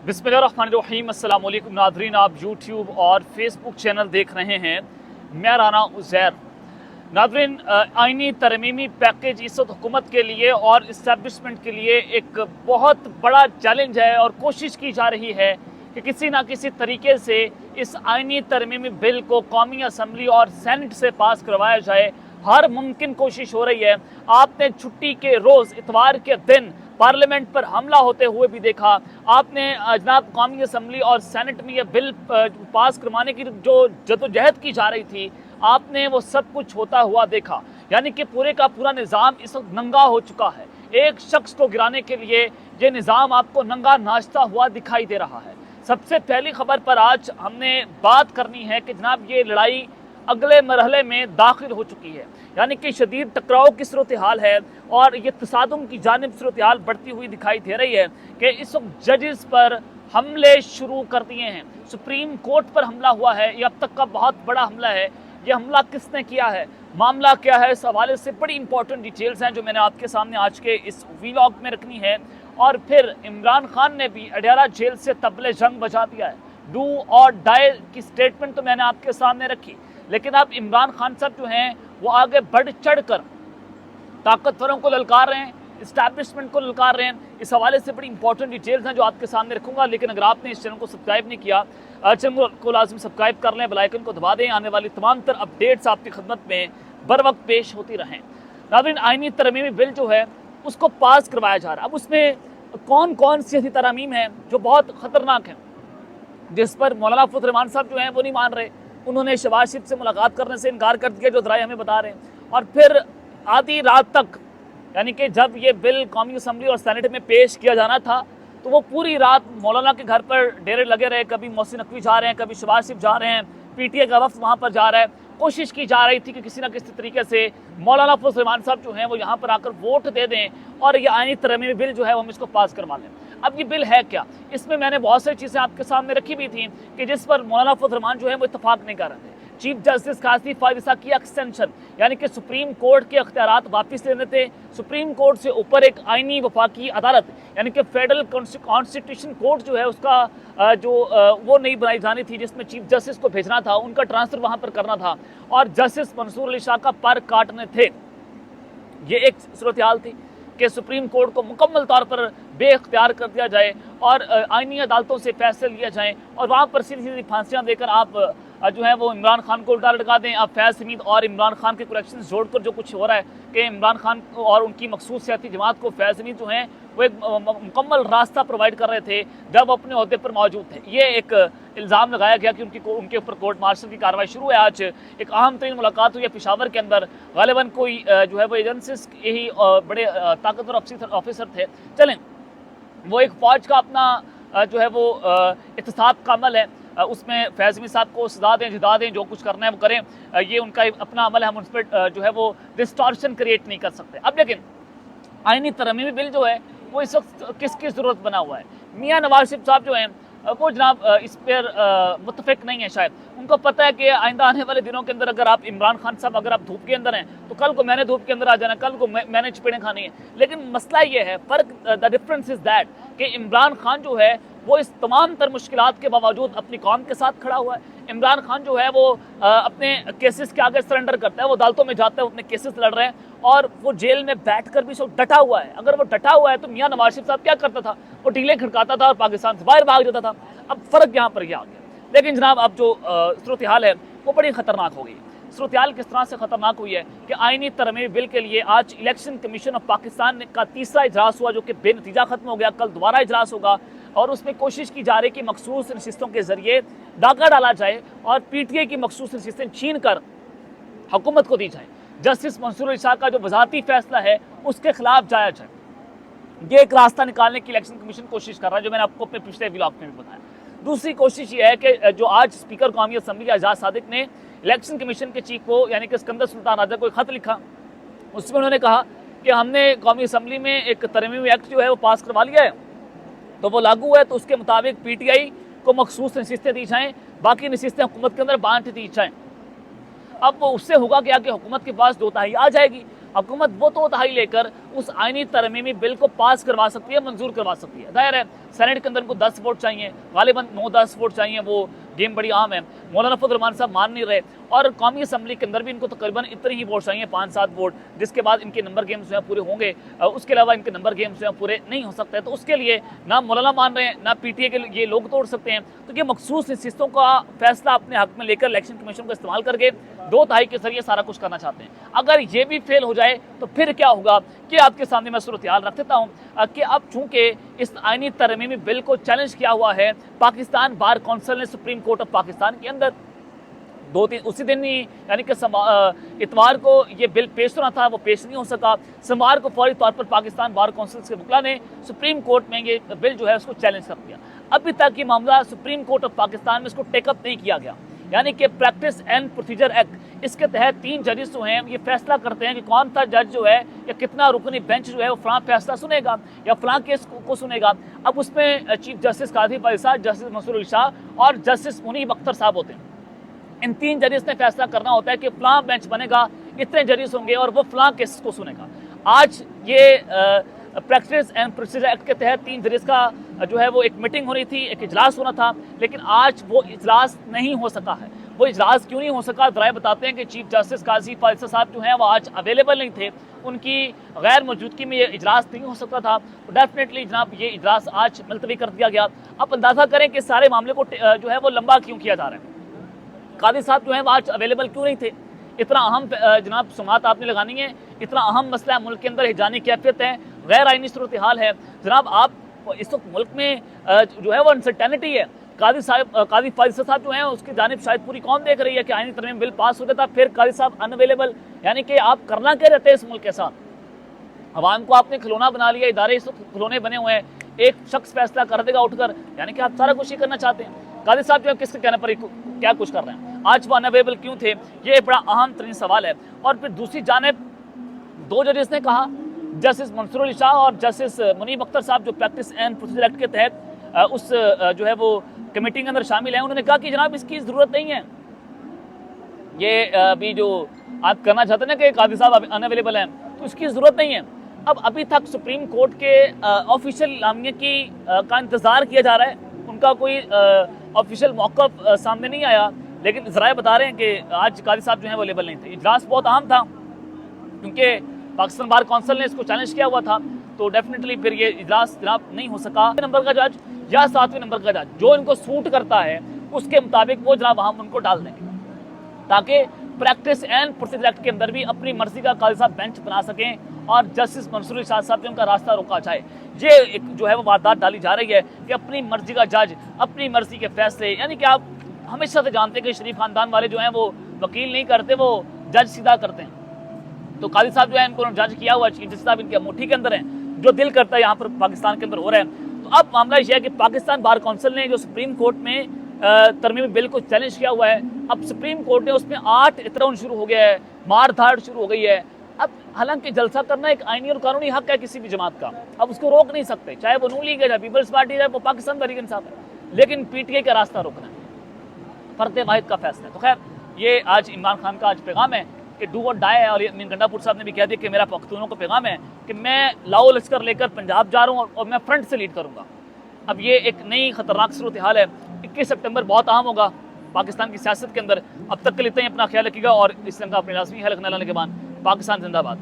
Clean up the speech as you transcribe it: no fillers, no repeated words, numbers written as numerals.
बिस्मिल्लाहिर्रहमानिर्रहीम। अस्सलाम वालेकुम नाज़रीन, आप यूट्यूब और फेसबुक चैनल देख रहे हैं। मैं राना उज़ैर। नाज़रीन, आईनी तरमीमी पैकेज इस वक्त हुकूमत के लिए और इस्टेब्लिशमेंट के लिए एक बहुत बड़ा चैलेंज है और कोशिश की जा रही है कि किसी ना किसी तरीके से इस आईनी तरमीमी बिल को कौमी असम्बली और सेनेट से पास करवाया जाए। हर मुमकिन कोशिश हो रही है। आपने छुट्टी के रोज़ इतवार के दिन पार्लियामेंट पर हमला होते हुए भी देखा। आपने जनाब कौमी असम्बली और सेनेट में ये बिल पास करवाने की जो जदोजहद की जा रही थी, आपने वो सब कुछ होता हुआ देखा। यानी कि पूरे का पूरा निज़ाम इस वक्त नंगा हो चुका है। एक शख्स को गिराने के लिए ये निज़ाम आपको नंगा नाचता हुआ दिखाई दे रहा है। सबसे पहली खबर पर आज हमने बात करनी है कि जनाब ये लड़ाई अगले मरहले में दाखिल हो चुकी है। यानी कि शदीद टकराव की सूरत हाल है और ये तसादुम की जानिब सूरत हाल बढ़ती हुई दिखाई दे रही है कि इस वक्त जजेस पर हमले शुरू कर दिए हैं। सुप्रीम कोर्ट पर हमला हुआ है। ये अब तक का बहुत बड़ा हमला है। ये हमला किसने किया है, मामला क्या है, इस हवाले से बड़ी इंपॉर्टेंट डिटेल्स हैं जो मैंने आपके सामने आज के इस वीलॉग में रखनी है। और फिर इमरान खान ने भी अडयाला जेल से तबले जंग बजा दिया है। डू और डाई की स्टेटमेंट तो मैंने आपके सामने रखी, लेकिन अब इमरान खान साहब जो हैं वो आगे बढ़ चढ़ कर ताकतवरों को ललकार रहे हैं, इस्टेब्लिशमेंट को ललकार रहे हैं। इस हवाले से बड़ी इंपॉर्टेंट डिटेल्स हैं जो आपके सामने रखूंगा। लेकिन अगर आपने इस चैनल को सब्सक्राइब नहीं किया, चैनल को लाजमी सब्सक्राइब कर लें, बेल आइकन को दबा दें। आने वाली तमाम तर अपडेट्स आपकी खिदमत में बर वक्त पेश होती रहें। नाज़रीन, आईनी तरमीमी बिल जो है उसको पास करवाया जा रहा है। अब उसमें कौन कौन सी ऐसी तरमीम हैं जो बहुत ख़तरनाक हैं, जिस पर मौलाना फजल रहमान साहब जो हैं वो नहीं मान रहे। उन्होंने शहबाज शरीफ से मुलाकात करने से इनकार कर दिया, जो दराए हमें बता रहे हैं। और फिर आधी रात तक, यानी कि जब ये बिल कौमी असम्बली और सेनेट में पेश किया जाना था, तो वो पूरी रात मौलाना के घर पर डेरे लगे रहे। कभी मोहसिन नकवी जा रहे हैं, कभी शहबाज शरीफ जा रहे हैं, पीटीए का वफ्द वहाँ पर जा रहा है। कोशिश की जा रही थी कि किसी न किसी तरीके से मौलाना फजल रहमान साहब जो हैं वो यहाँ पर आकर वोट दे दें और ये आईनी तरमीमी बिल जो है वो हम इसको पास करवा लें। अब ये बिल है क्या, इसमें मैंने बहुत सारी चीज़ें आपके सामने रखी भी थी कि जिस पर मौलाना फजल रहमान जो है वो इत्तफाक नहीं कर रहे थे। चीफ जस्टिस काजी फायदा की एक्सटेंशन, यानी कि सुप्रीम कोर्ट के अख्तियारात वापस लेने थे। सुप्रीम कोर्ट से ऊपर एक आईनी वफाकी अदालत यानी कि फेडरल कॉन्स्टिट्यूशन कोर्ट जो है उसका वो नहीं बनाई जानी थी, जिसमें चीफ जस्टिस को भेजना था, उनका ट्रांसफ़र वहाँ पर करना था और जस्टिस मंसूर अली शाह का पर काटने थे। ये एक सूरत हाल थी कि सुप्रीम कोर्ट को मुकम्मल तौर पर बेख्तियार कर दिया जाए और आईनी अदालतों से फैसले लिए जाएँ और वहाँ पर सीधी सीधी फांसियाँ देकर आप जो है वो इमरान खान को उल्टा लटका दें। आप फैज़ हमीद और इमरान खान के कलेक्शन जोड़कर जो कुछ हो रहा है कि इमरान खान और उनकी मखसूस सियासी जमात को फैज़ हमीद जो हैं वो एक मुकम्मल रास्ता प्रोवाइड कर रहे थे जब अपने अहदे पर मौजूद थे। ये एक इल्ज़ाम लगाया गया कि उनके ऊपर कोर्ट मार्शल की कार्रवाई शुरू है। आज एक अहम तरीन मुलाकात हुई है पेशावर के अंदर। गालिबन कोई जो है वो एजेंसीज यही बड़े ताकतवर ऑफिसर थे। चलें, वो एक फ़ौज का अपना जो है वो एहतसाब का अमल है, उसमें फैज़मी साहब को सजा दें, जिदा दें, जो कुछ करना है वो करें। ये उनका अपना अमल है, हम उस पर जो है वो डिस्टॉर्शन क्रिएट नहीं कर सकते। अब लेकिन आईनी तरमीमी बिल जो है वो इस वक्त किसकी ज़रूरत बना हुआ है। मियाँ नवाज शरीफ साहब जो हैं वो जनाब इस पर मुतफिक नहीं है। शायद उनको पता है कि आइंदा आने वाले दिनों के अंदर अगर आप इमरान खान साहब अगर आप धूप के अंदर हैं तो कल को मैंने धूप के अंदर आ जाना, कल को मैंने चपेड़ें खानी है। लेकिन मसला ये है, फ़र्क द डिफरेंस इज़ दैट कि इमरान खान जो है वो इस तमाम तर मुश्किलात के बावजूद अपनी कौम के साथ खड़ा हुआ है। इमरान खान जो है वो अपने केसेस के आगे सरेंडर करता है, वो अदालतों में जाता है, वो अपने केसेस लड़ रहे हैं और वो जेल में बैठकर भी सब डटा हुआ है। अगर वो डटा हुआ है तो मियाँ नवाज शरीफ साहब क्या करता था, वो टीले खड़काता था और पाकिस्तान से बाहर भाग जाता था। अब फ़र्क यहाँ पर यह आ गया। लेकिन जनाब अब जो सूरत हाल है वो बड़ी ख़तरनाक हो गई। सूरत हाल किस तरह से ख़तरनाक हुई है कि आईनी तरमीमी बिल के लिए आज इलेक्शन कमीशन ऑफ पाकिस्तान का तीसरा इजलास हुआ, जो कि बेनतीजा ख़त्म हो गया। कल दोबारा इजलास होगा और उसमें कोशिश की जा रही है कि मखसूस नशिस्तों के ज़रिए डाका डाला जाए और पीटीए की मखसूस नशिस्तें छीन कर हुकूमत को दी जाए। जस्टिस मंसूर अली शाह का जो वज़ाती फ़ैसला है उसके खिलाफ जाया जाए। ये एक रास्ता निकालने की इलेक्शन कमीशन कोशिश कर रहा है, जो मैंने आपको अपने पिछले व्लॉग में भी बताया। दूसरी कोशिश ये है कि जो आज स्पीकर कौमी असम्बली आज़ाद सादिक ने इलेक्शन कमीशन के चीफ को यानी कि सिकंदर सुल्तान राजा को एक ख़त लिखा। उसमें उन्होंने कहा कि हमने कौमी असम्बली में एक तरमीमी एक्ट जो है वो पास करवा लिया है, तो वो लागू है, तो उसके मुताबिक पीटीआई को मखसूस नशिस्तें दी जाएँ, बाकी नशिस्तें हुकूमत के अंदर बांट दी जाएँ। अब वो उससे होगा क्या कि हुकूमत के पास 2 तिहाई आ जाएगी। हुकूमत वो 2 तिहाई लेकर उस आईनी तरमीमी बिल को पास करवा सकती है, मंजूर करवा सकती है। जाहिर है सेनेट के अंदर उनको 10 वोट चाहिए, गालिबन 9-10 वोट चाहिए, वो गेम बड़ी आम है। मौलाना फजल रहमान साहब मान नहीं रहे, और कौमी असम्बली के अंदर भी इनको तकरीबन इतने ही वोट चाहिए, 5-7 वोट, जिसके बाद इनके नंबर गेम्स जो है पूरे होंगे। उसके अलावा इनके नंबर गेम्स जो है पूरे नहीं हो सकते। तो उसके लिए ना मौलाना मान रहे हैं, ना PTA के ये लोग तोड़ सकते हैं। तो ये मखसूस नशिस्तों का फैसला अपने हक में लेकर इलेक्शन कमीशन को इस्तेमाल करके 2/3 के जरिए सारा कुछ करना चाहते हैं। अगर ये भी फेल हो जाए तो फिर क्या होगा कि आपके सामने मैं सूरत हाल रख देता हूँ कि अब चूंकि इस आईनी तरमीमी बिल को चैलेंज किया हुआ है पाकिस्तान बार कौंसिल ने सुप्रीम कोर्ट ऑफ पाकिस्तान के अंदर, 2-3 उसी दिन ही यानी कि इतवार को ये बिल पेश होना था, वो पेश नहीं हो सका। सोमवार को फौरी तौर पर पाकिस्तान बार कौंसिल के वकला ने सुप्रीम कोर्ट में ये बिल जो है उसको चैलेंज कर दिया। अभी तक ये मामला सुप्रीम कोर्ट ऑफ पाकिस्तान में इसको टेकअप नहीं किया गया, यानी कि प्रैक्टिस एंड प्रोसीजर एक्ट, इसके तहत 3 जजेस जो हैं ये फैसला करते हैं कि कौन सा जज जो है या कितना रुकनी बेंच जो है वो फलां फैसला सुनेगा या फलां केस को सुनेगा। अब उसमें चीफ जस्टिस काजी फाइज साहब, जस्टिस मंसूर अली शाह और जस्टिस मुनीब अख्तर साहब होते हैं। इन 3 जजेस ने फैसला करना होता है कि फलां बेंच बनेगा, इतने जजेस होंगे और वो फलां केस को सुनेगा। आज ये प्रैक्टिस एंड प्रोसीजर एक्ट के तहत 3 जजेस का जो है वो एक मीटिंग होनी थी, एक इजलास होना था, लेकिन आज वो इजलास नहीं हो सका है। वो इजलास क्यों नहीं हो सका, जराए बताते हैं कि चीफ जस्टिस काजी फाइज साहब जो हैं वो आज अवेलेबल नहीं थे, उनकी गैर मौजूदगी में ये इजलास नहीं हो सकता था। तो डेफिनेटली जनाब ये इजलास आज मुलतवी कर दिया गया। अब अंदाज़ा करें कि सारे मामले को जो है वो लंबा क्यों किया जा रहा है। कादी साहब जो है वो आज अवेलेबल क्यों नहीं थे। इतना अहम जनाब सुमात आपने लगानी है, इतना अहम मसला है, मुल्क के अंदर हिजानी कैफियत है, गैर आइनी सूरत हाल है जनाब। आप इस वक्त मुल्क में जो है वो अनसर्टेनिटी है। कादी फाइज साहब जो हैं उसकी जानिब शायद पूरी कौम देख रही है कि आइनी तरमीम बिल पास हो जाता, फिर कादी साहब अनअवेलेबल, यानी कि आप करना क्या रहते हैं इस मुल्क के साथ। अवाम को आपने खिलौना बना लिया, इदारे इस वक्त खिलौने बने हुए हैं, एक शख्स फैसला कर देगा उठकर, यानी कि आप सारा कुछ ही करना चाहते हैं। कादी साहब जो है किसके कहने पर क्या कुछ कर रहे हैं, आज वो अनअवेलेबल क्यों थे, ये बड़ा अहम तरीन सवाल है। और फिर दूसरी जानिब 2 जजेस ने कहा, जस्टिस मंसूर अली शाह और जस्टिस मुनीब अख्तर साहब, जो प्रैक्टिस एंड प्रोसीजर एक्ट के तहत उस जो है वो कमेटी के अंदर शामिल हैं, उन्होंने कहा कि जनाब इसकी ज़रूरत नहीं है। ये अभी जो आप करना चाहते हैं ना कि कादी साहब अनअवेलेबल हैं, तो इसकी ज़रूरत नहीं है। अब अभी तक सुप्रीम कोर्ट के ऑफिशियल नामिया की का इंतज़ार किया जा रहा है, उनका कोई ऑफिशियल मौक़िफ़ सामने नहीं आया, लेकिन ज़राए बता रहे हैं कि आज कादी साहब जो हैं वो अवेलेबल नहीं थे। इजलास बहुत अहम था क्योंकि पाकिस्तान बार कौंसिल ने इसको चैलेंज किया हुआ था, तो डेफिनेटली फिर ये इजलास जनाब नहीं हो सका। नंबर का जज या 7वें नंबर का जज जो इनको सूट करता है उसके मुताबिक वो जनाब हम उनको डाल देंगे, ताकि प्रैक्टिस एंड प्रोसीजर एक्ट के अंदर भी अपनी मर्जी का कादी साहब बेंच बना सकें और जस्टिस मंसूर शाह साहब से उनका रास्ता रोका जाए। ये एक जो है वो वारदात डाली जा रही है कि अपनी मर्जी का जज अपनी मर्जी के फैसले, यानी कि आप हमेशा से जानते हैं कि शरीफ खानदान वाले जो हैं वो वकील नहीं करते, वो जज सीधा करते हैं। तो कादी साहब जो है इनको जज किया हुआ, चीफ जस्टिस साहब इनके मुट्ठी के अंदर हैं, जो दिल करता है यहाँ पर पाकिस्तान के अंदर हो रहा है। तो अब मामला यह है कि पाकिस्तान बार कौंसिल ने जो सुप्रीम कोर्ट में तरमीमी बिल को चैलेंज किया हुआ है, अब सुप्रीम कोर्ट ने उसमें 8 इतराउन शुरू हो गया है, मार धाड़ शुरू हो गई है। अब हालांकि जलसा करना एक आईनी और कानूनी हक है किसी भी जमात का, अब उसको रोक नहीं सकते, चाहे वो नून लीग है, पीपल्स पार्टी है, वो पाकिस्तान तहरीक इंसाफ है, लेकिन PTA का रास्ता रोकना है, फर्द वाहिद का फैसला है। तो खैर ये आज इमरान खान का आज पैगाम है कि डू और डाई है, और मीर गंडापुर साहब ने भी कह दिया कि मेरा पख्तूनों का पैगाम है कि मैं लाओ लश्कर लेकर पंजाब जा रहा हूँ और मैं फ्रंट से लीड करूँगा। अब ये एक नई खतरनाक सूरत हाल है। 21 सितंबर बहुत अहम होगा पाकिस्तान की सियासत के अंदर। अब तक के लिए इतना ही, अपना ख्याल रखिएगा और इस तरह का अपने लाजमी ख्याल रखना। के बाद पाकिस्तान जिंदाबाद।